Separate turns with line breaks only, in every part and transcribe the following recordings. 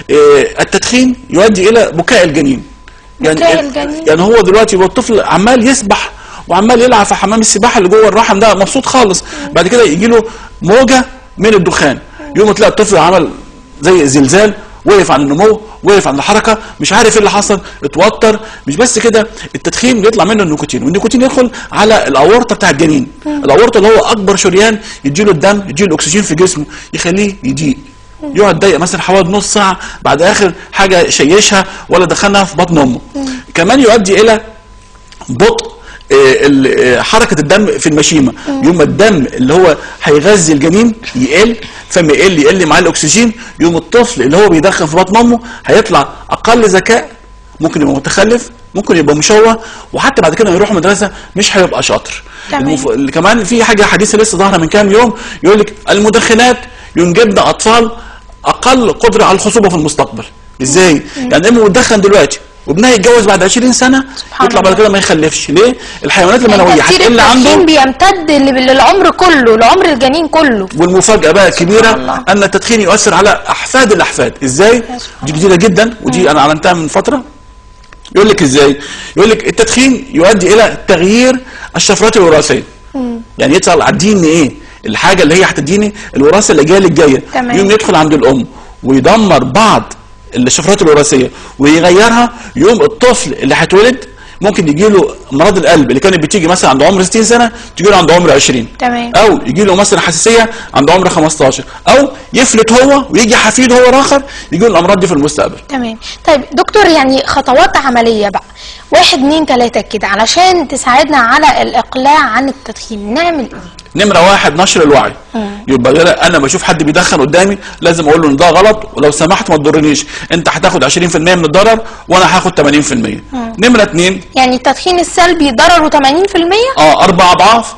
التدخين يؤدي الى بكاء الجنين. يعني هو دلوقتي الطفل عمال يسبح وعمال يلعب في حمام السباحه اللي جوه الرحم ده مبسوط خالص، بعد كده يجي له موجه من الدخان، يوم تلاقي الطفل عمل زي زلزال، وقف عن النمو، وقف عن الحركه، مش عارف ايه اللي حصل، اتوتر. مش بس كده، التدخين بيطلع منه النيكوتين، والنيكوتين يدخل على الاورطه بتاع الجنين. الاورطه اللي هو اكبر شريان يديله الدم، يديله الاكسجين في جسمه، يخليه يضيق، يقعد ضيق مثلا حوالي نص ساعه بعد اخر حاجه شيشها ولا دخلها في بطن امه. كمان يؤدي الى بطء حركه الدم في المشيمه، يوم الدم اللي هو هيغذي الجنين يقل، فما يقل مع الاكسجين، يوم الطفل اللي هو بيدخن في بطن امه هيطلع اقل ذكاء، ممكن يبقى متخلف، ممكن يبقى مشوه، وحتى بعد كده يروح مدرسه مش هيبقى شاطر. كمان في حاجه حديثه لسه ظاهره من كام يوم، يقول لك المدخنات ينجبن اطفال اقل قدره على الخصوبه في المستقبل. ازاي؟ يعني امه بتدخن دلوقتي وابنها يتجوز بعد 20 سنه يطلع بعد كده ما يخلفش. ليه؟ الحيوانات المنويه هتقل عنده،
التدخين بيمتد للعمر كله، لعمر الجنين كله.
والمفاجاه بقى الكبيره ان التدخين يؤثر على احفاد الاحفاد. ازاي؟ دي جديده جدا، ودي انا اعلنتها من فتره. يقول لك ازاي؟ يقول لك التدخين يؤدي الى تغيير الشفرات الوراثيه. يعني يطلع على الدي ان ايه، الحاجه اللي هي هتديني الوراثه الاجيال الجايه، يوم يدخل عند الام ويدمر بعض الشفرات الوراثيه ويغيرها، يوم الطفل اللي هيتولد ممكن يجي له امراض القلب اللي كانت بتيجي مثلا عند عمر 60 سنه تيجي له عند عمر 20. او يجي له مثلا حساسيه عند عمر 15، او يفلت هو ويجي حفيد هو اخر يجي له الامراض دي في المستقبل.
تمام. طيب دكتور، يعني خطوات عمليه بقى 1 2 3 كده علشان تساعدنا على الاقلاع عن التدخين، نعمل ايه؟
نمره 1 نشر الوعي. يبقى انا بشوف حد بيدخن قدامي لازم اقول له ان ده غلط، ولو سمحت ما تضرنيش، انت هتاخد 20% من الضرر وانا هاخد 80%. نمره 2
يعني التدخين السلبي ضرره 80%؟
4 اضعاف.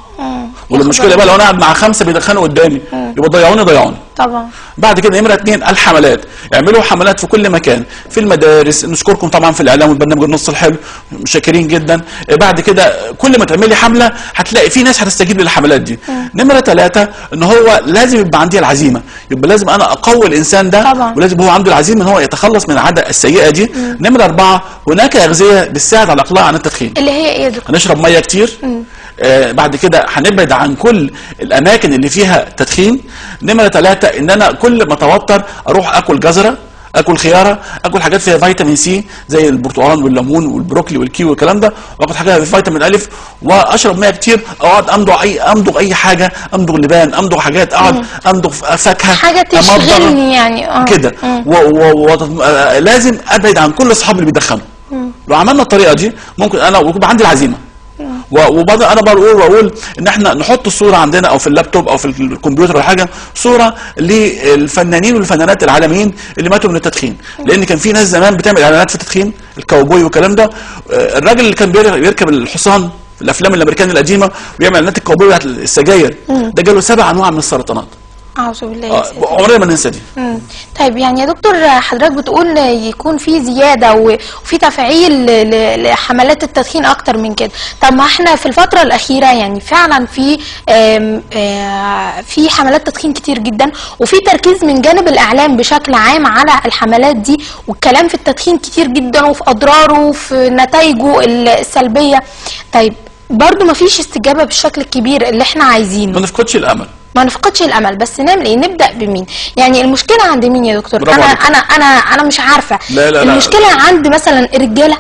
والمشكله بقى لو انا قاعد مع 5 بيدخنوا قدامي يبقى ضيعوني. طبعا. بعد كده نمره 2 الحملات، اعملوا حملات في كل مكان، في المدارس، نشكركم طبعا في الاعلام والبرنامج النص الحلو، شاكرين جدا. بعد كده كل ما تعملي حمله هتلاقي في ناس هتستجيب للحملات دي. نمره 3 ان هو لازم يبقى عندي العزيمه، يبقى لازم انا اقوي الانسان ده طبعا. ولازم هو عنده العزيمه ان هو يتخلص من العاده السيئه دي. نمره 4 هناك اغذيه بتساعد على الاقلاع عن التدخين،
اللي هي ايه يا دكتور؟
هنشرب ميه كتير. بعد كده هنبعد عن كل الاماكن اللي فيها تدخين. نمره 3 ان انا كل ما اتوتر اروح اكل جزره، اكل خياره، اكل حاجات فيها فيتامين سي زي البرتقال والليمون والبروكلي والكيوي والكلام ده، واخد حاجه فيها فيتامين الف، واشرب ميه كتير، اقعد امضغ اي حاجه، امضغ لبان، امضغ حاجات، اقعد امضغ فاكهه،
حاجه تشغلني يعني
كده. لازم ابعد عن كل اصحابي اللي بيدخنوا. لو عملنا الطريقه دي ممكن انا ويبقى عندي العزيمه. وبعدين انا بقول ان احنا نحط الصوره عندنا او في اللابتوب او في الكمبيوتر او حاجه، صوره للفنانين والفنانات العالميين اللي ماتوا من التدخين، لان كان في ناس زمان بتعمل اعلانات في التدخين، الكاوبوي والكلام ده. الراجل اللي كان بيركب الحصان في الافلام الامريكيه القديمه ويعمل اعلانات الكاوبوي بتاعت السجاير، ده جاله 7 انواع من السرطانات.
اعوذ بالله.
عمرنا ما ننسى دي.
طيب يعني يا دكتور حضرتك بتقول يكون في زياده وفي تفعيل لحملات التدخين اكتر من كده. طب ما احنا في الفتره الاخيره يعني فعلا في حملات تدخين كتير جدا، وفي تركيز من جانب الاعلام بشكل عام على الحملات دي، والكلام في التدخين كتير جدا وفي اضراره وفي نتائجه السلبيه. طيب برضو ما فيش استجابه بالشكل الكبير اللي احنا عايزينه.
ما نفقدش الامل.
ما نفقدش الامل، بس نعمل ايه؟ نبدا بمين؟ يعني المشكله عند مين يا دكتور؟ انا مش عارفه.
لا
المشكله عند مثلا الرجاله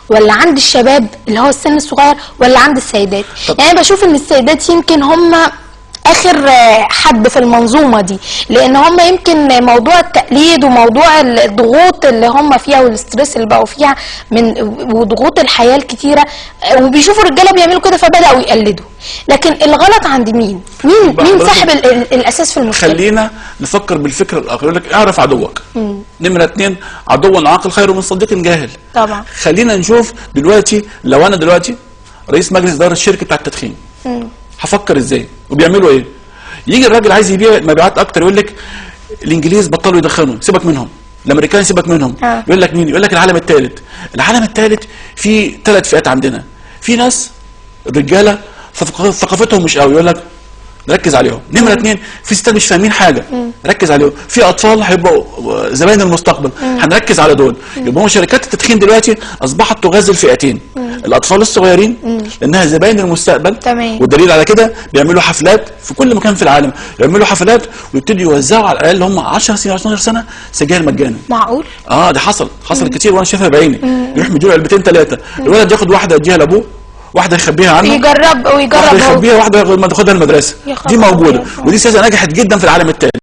ولا عند الشباب اللي هو السن الصغير ولا عند السيدات؟ يعني بشوف ان السيدات يمكن هم اخر حد في المنظومه دي، لان هم يمكن موضوع التقليد وموضوع الضغوط اللي هم فيها والاسترس اللي بقوا فيها من وضغوط الحياه الكتيره، وبيشوفوا الرجاله بيعملوا كده فبداوا يقلدوا. لكن الغلط عند مين صاحب الاساس في المشكله؟
خلينا نفكر بالفكر الاخر. يقول لك اعرف عدوك. نمره 2 عدو عاقل خير من صديق جاهل.
طبعا.
خلينا نشوف دلوقتي، لو انا دلوقتي رئيس مجلس اداره الشركه بتاع التدخين، هفكر ازاي وبيعملوا ايه؟ يجي الراجل عايز يبيع مبيعات اكتر يقول لك الانجليز بطلوا يدخنوا، سيبك منهم، الامريكان سيبك منهم. يقول لك مين؟ يقول لك العالم الثالث. العالم الثالث في 3 فئات عندنا، في ناس رجاله ثقافتهم مش قوي، يقول لك نركز عليهم. نمره 2 في ستات مش فاهمين حاجه، ركز عليهم. في اطفال هيبقوا زباين المستقبل، هنركز على دول. يبقى هو شركات التدخين دلوقتي اصبحت تغذي الفئتين، الاطفال الصغيرين لانها زباين المستقبل.
تمام.
والدليل على كده بيعملوا حفلات في كل مكان في العالم، يعملوا حفلات ويبتدوا يوزعوا على العيال اللي هم 10 سنين 12 سنه سجاير مجانا.
معقول؟
ده حصل كتير وانا شايفها بعيني. يروح مديله علبتين 3، الولد ياخد واحده يديها لابوه، واحده يخبيها عنه،
ويجرب
واحده يخبيها، واحده ما تاخدها المدرسه. دي موجوده، ودي سياسه نجحت جدا في العالم الثاني.